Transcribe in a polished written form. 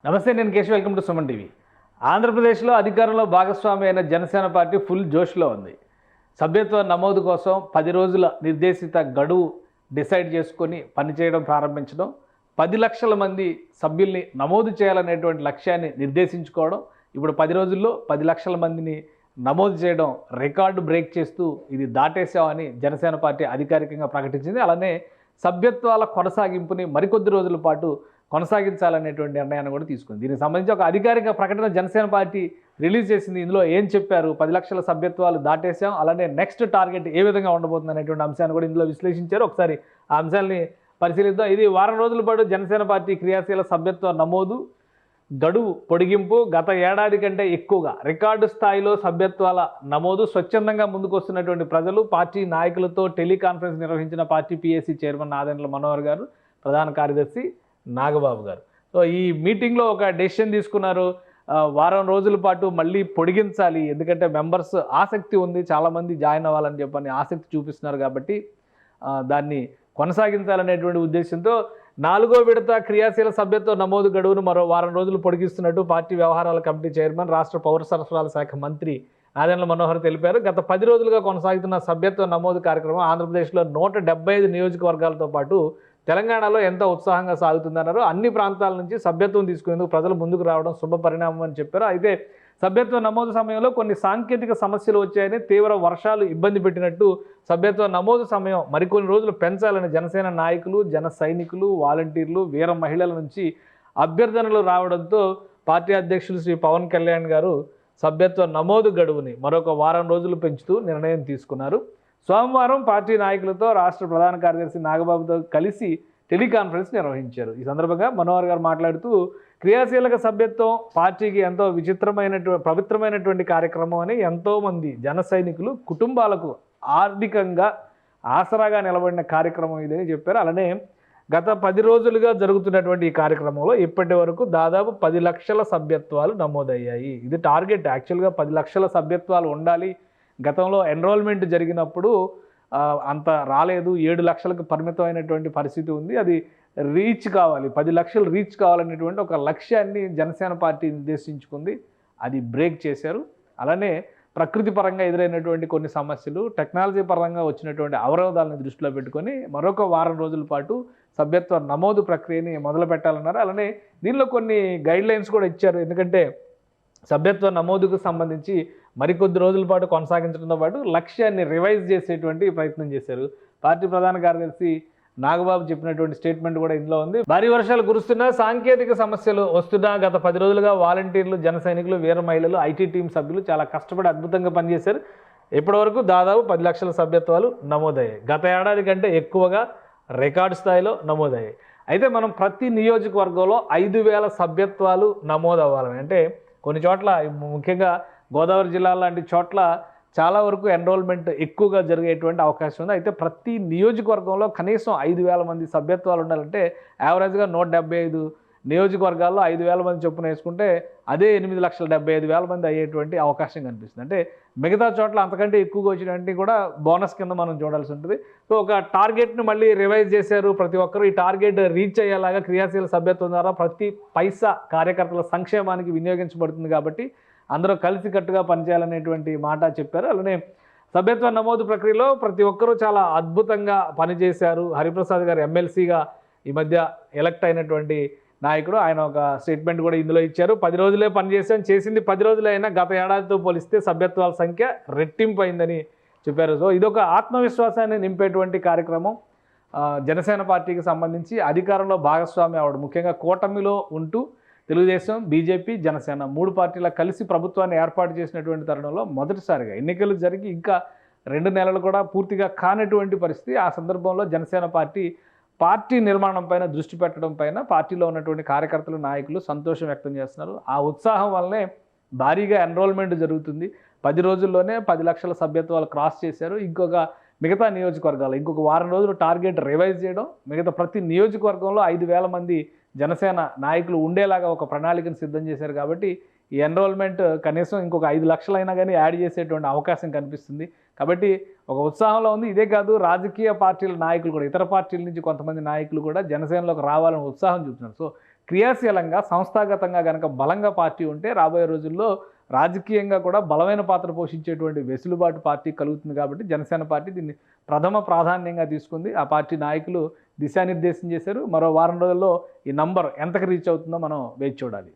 నమస్తే, నేను Keshav. Welcome to Suman TV. ఆంధ్రప్రదేశ్లో అధికారంలో భాగస్వామి అయిన జనసేన పార్టీ ఫుల్ జోష్లో ఉంది. సభ్యత్వ నమోదు కోసం 10 రోజుల నిర్దేశిత గడువు డిసైడ్ చేసుకొని పనిచేయడం ప్రారంభించడం, 10 లక్షల మంది సభ్యుల్ని నమోదు చేయాలనేటువంటి లక్ష్యాన్ని నిర్దేశించుకోవడం, ఇప్పుడు 10 రోజుల్లో 10 లక్షల మందిని నమోదు చేయడం రికార్డు బ్రేక్ చేస్తూ ఇది దాటేశామని జనసేన పార్టీ అధికారికంగా ప్రకటించింది. అలానే సభ్యత్వాల కొనసాగింపుని మరికొద్ది రోజుల పాటు కొనసాగించాలనేటువంటి నిర్ణయాన్ని కూడా తీసుకుంది. దీనికి సంబంధించి ఒక అధికారిక ప్రకటన జనసేన పార్టీ రిలీజ్ చేసింది. ఇందులో ఏం చెప్పారు, 10 లక్షల సభ్యత్వాలు దాటేశాం, అలానే నెక్స్ట్ టార్గెట్ ఏ విధంగా ఉండబోతుంది అనేటువంటి అంశాన్ని కూడా ఇందులో విశ్లేషించారు. ఒకసారి ఆ అంశాలని పరిశీలిద్దాం. ఇది వారం రోజుల పాటు జనసేన పార్టీ క్రియాశీల సభ్యత్వ నమోదు గడువు పొడిగింపు, గత ఏడాది కంటే ఎక్కువగా రికార్డు స్థాయిలో సభ్యత్వాల నమోదు, స్వచ్ఛందంగా ముందుకొస్తున్నటువంటి ప్రజలు, పార్టీ నాయకులతో టెలికాన్ఫరెన్స్ నిర్వహించిన party PAC chairman Nadendla Manohar గారు, ప్రధాన కార్యదర్శి నాగబాబు గారు. సో ఈ మీటింగ్లో ఒక డెసిషన్ తీసుకున్నారు. వారం రోజుల పాటు మళ్ళీ పొడిగించాలి, ఎందుకంటే మెంబర్స్ ఆసక్తి ఉంది, చాలామంది జాయిన్ అవ్వాలని చెప్పని ఆసక్తి చూపిస్తున్నారు కాబట్టి దాన్ని కొనసాగించాలనేటువంటి ఉద్దేశంతో 4వ విడత క్రియాశీల సభ్యత్వ నమోదు గడువును మరో వారం రోజులు పొడిగిస్తున్నట్టు పార్టీ వ్యవహారాల కమిటీ చైర్మన్, రాష్ట్ర పౌర సరఫరాల శాఖ మంత్రి నాదెండ్ల మనోహర్ తెలిపారు. గత 10 రోజులుగా కొనసాగుతున్న సభ్యత్వ నమోదు కార్యక్రమం ఆంధ్రప్రదేశ్లో 175 నియోజకవర్గాలతో పాటు తెలంగాణలో ఎంత ఉత్సాహంగా సాగుతుందన్నారు. అన్ని ప్రాంతాల నుంచి సభ్యత్వం తీసుకునేందుకు ప్రజలు ముందుకు రావడం శుభ పరిణామం అని చెప్పారు. అయితే సభ్యత్వ నమోదు సమయంలో కొన్ని సాంకేతిక సమస్యలు వచ్చాయని, తీవ్ర వర్షాలు ఇబ్బంది పెట్టినట్టు సభ్యత్వ నమోదు సమయం మరికొన్ని రోజులు పెంచాలని జనసేన నాయకులు, జన సైనికులు, వాలంటీర్లు, వీర మహిళల నుంచి అభ్యర్థనలు రావడంతో పార్టీ అధ్యక్షులు శ్రీ పవన్ కళ్యాణ్ గారు సభ్యత్వ నమోదు గడువుని మరొక వారం రోజులు పెంచుతూ నిర్ణయం తీసుకున్నారు. సోమవారం పార్టీ నాయకులతో రాష్ట్ర ప్రధాన కార్యదర్శి నాగబాబుతో కలిసి టెలికాన్ఫరెన్స్ నిర్వహించారు. ఈ సందర్భంగా మనోహర్ గారు మాట్లాడుతూ, క్రియాశీలక సభ్యత్వం పార్టీకి ఎంతో పవిత్రమైనటువంటి కార్యక్రమం అని, ఎంతోమంది జన సైనికులు కుటుంబాలకు ఆర్థికంగా ఆసరాగా నిలబడిన కార్యక్రమం ఇదని చెప్పారు. అలానే గత 10 రోజులుగా జరుగుతున్నటువంటి ఈ కార్యక్రమంలో ఇప్పటి వరకు దాదాపు 10 లక్షల సభ్యత్వాలు నమోదయ్యాయి. ఇది టార్గెట్. యాక్చువల్గా 10 లక్షల సభ్యత్వాలు ఉండాలి. గతంలో ఎన్రోల్మెంట్ జరిగినప్పుడు అంత రాలేదు, 7 లక్షలకు పరిమితమైనటువంటి పరిస్థితి ఉంది. అది రీచ్ కావాలి, 10 లక్షలు రీచ్ కావాలనేటువంటి ఒక లక్ష్యాన్ని జనసేన పార్టీ నిర్దేశించుకుంది. అది బ్రేక్ చేశారు. అలానే ప్రకృతి పరంగా ఎదురైనటువంటి కొన్ని సమస్యలు, టెక్నాలజీ పరంగా వచ్చినటువంటి అవరోధాలను దృష్టిలో పెట్టుకొని మరొక వారం రోజుల పాటు సభ్యత్వ నమోదు ప్రక్రియని మొదలు పెట్టాలన్నారు. అలానే దీనిలో కొన్ని గైడ్లైన్స్ కూడా ఇచ్చారు. ఎందుకంటే సభ్యత్వ నమోదుకు సంబంధించి మరికొద్ది రోజుల పాటు కొనసాగించడంతో పాటు లక్ష్యాన్ని రివైజ్ చేసేటువంటి ప్రయత్నం చేశారు. పార్టీ ప్రధాన కార్యదర్శి నాగబాబు చెప్పినటువంటి స్టేట్మెంట్ కూడా ఇందులో ఉంది. భారీ వర్షాలు కురుస్తున్నా, సాంకేతిక సమస్యలు వస్తున్నా గత 10 రోజులుగా వాలంటీర్లు, జన సైనికులు, వీర మహిళలు, ఐటీ టీం సభ్యులు చాలా కష్టపడి అద్భుతంగా పనిచేశారు. ఇప్పటివరకు దాదాపు 10 లక్షల సభ్యత్వాలు నమోదయ్యాయి. గత ఏడాది కంటే ఎక్కువగా రికార్డు స్థాయిలో నమోదయ్యాయి. అయితే మనం ప్రతి నియోజకవర్గంలో 5,000 సభ్యత్వాలు నమోదు అవ్వాలని, అంటే కొన్ని చోట్ల ముఖ్యంగా గోదావరి జిల్లా లాంటి చోట్ల చాలా వరకు ఎన్రోల్మెంట్ ఎక్కువగా జరిగేటువంటి అవకాశం ఉంది. అయితే ప్రతి నియోజకవర్గంలో కనీసం 5,000 మంది సభ్యత్వాలు ఉండాలంటే యావరేజ్గా 175 నియోజకవర్గాల్లో 5,000 మంది చొప్పున వేసుకుంటే అదే 8,75,000 మంది అయ్యేటువంటి అవకాశం కనిపిస్తుంది. అంటే మిగతా చోట్ల అంతకంటే ఎక్కువగా వచ్చినట్టు కూడా బోనస్ కింద మనం చూడాల్సి ఉంటుంది. సో ఒక టార్గెట్ను మళ్ళీ రివైజ్ చేశారు. ప్రతి ఒక్కరూ ఈ టార్గెట్ రీచ్ అయ్యేలాగా క్రియాశీల సభ్యత్వం ద్వారా ప్రతి పైసా కార్యకర్తల సంక్షేమానికి వినియోగించబడుతుంది కాబట్టి అందరూ కలిసికట్టుగా పనిచేయాలనేటువంటి మాట చెప్పారు. అలానే సభ్యత్వ నమోదు ప్రక్రియలో ప్రతి ఒక్కరూ చాలా అద్భుతంగా పనిచేశారు. హరిప్రసాద్ గారు ఎమ్మెల్సీగా ఈ మధ్య ఎలక్ట్ అయినటువంటి నాయకుడు, ఆయన ఒక స్టేట్మెంట్ కూడా ఇందులో ఇచ్చారు. 10 రోజులే పనిచేసాం, చేసింది 10 రోజులే అయినా గత ఏడాదితో పోలిస్తే సభ్యత్వాల సంఖ్య రెట్టింపు అయిందని చెప్పారు. సో ఇదొక ఆత్మవిశ్వాసాన్ని నింపేటువంటి కార్యక్రమం. జనసేన పార్టీకి సంబంధించి అధికారంలో భాగస్వామి అవడం, ముఖ్యంగా కూటమిలో ఉంటూ తెలుగుదేశం, బీజేపీ, జనసేన 3 పార్టీల కలిసి ప్రభుత్వాన్ని ఏర్పాటు చేసినటువంటి తరుణంలో మొదటిసారిగా ఎన్నికలు జరిగి ఇంకా 2 నెలలు కూడా పూర్తిగా కానటువంటి పరిస్థితి. ఆ సందర్భంలో జనసేన పార్టీ నిర్మాణం పైన దృష్టి పెట్టడం పైన పార్టీలో ఉన్నటువంటి కార్యకర్తలు, నాయకులు సంతోషం వ్యక్తం చేస్తున్నారు. ఆ ఉత్సాహం వల్లనే భారీగా ఎన్రోల్మెంట్ జరుగుతుంది. 10 రోజుల్లోనే 10 లక్షల సభ్యత్వాలు క్రాస్ చేశారు. మిగతా నియోజకవర్గాలు ఇంకొక వారం రోజులు టార్గెట్ రివైజ్ చేయడం, మిగతా ప్రతి నియోజకవర్గంలో 5,000 మంది జనసేన నాయకులు ఉండేలాగా ఒక ప్రణాళికను సిద్ధం చేశారు. కాబట్టి ఈ ఎన్రోల్మెంట్ కనీసం ఇంకొక 5 లక్షలైనా కానీ యాడ్ చేసేటువంటి అవకాశం కనిపిస్తుంది. కాబట్టి ఒక ఉత్సాహంలో ఉంది. ఇదే కాదు, రాజకీయ పార్టీల నాయకులు కూడా, ఇతర పార్టీల నుంచి కొంతమంది నాయకులు కూడా జనసేనలోకి రావాలని ఉత్సాహం చూపుతున్నారు. సో క్రియాశీలంగా సంస్థాగతంగా కనుక బలంగా పార్టీ ఉంటే రాబోయే రోజుల్లో రాజకీయంగా కూడా బలమైన పాత్ర పోషించేటువంటి వెసులుబాటు పార్టీ కలుగుతుంది. కాబట్టి జనసేన పార్టీ దీన్ని ప్రథమ ప్రాధాన్యంగా తీసుకుంది. ఆ పార్టీ నాయకులు దిశానిర్దేశం చేశారు. మరో వారం రోజుల్లో ఈ నంబర్ ఎంతకు రీచ్ అవుతుందో మనం వేచి చూడాలి.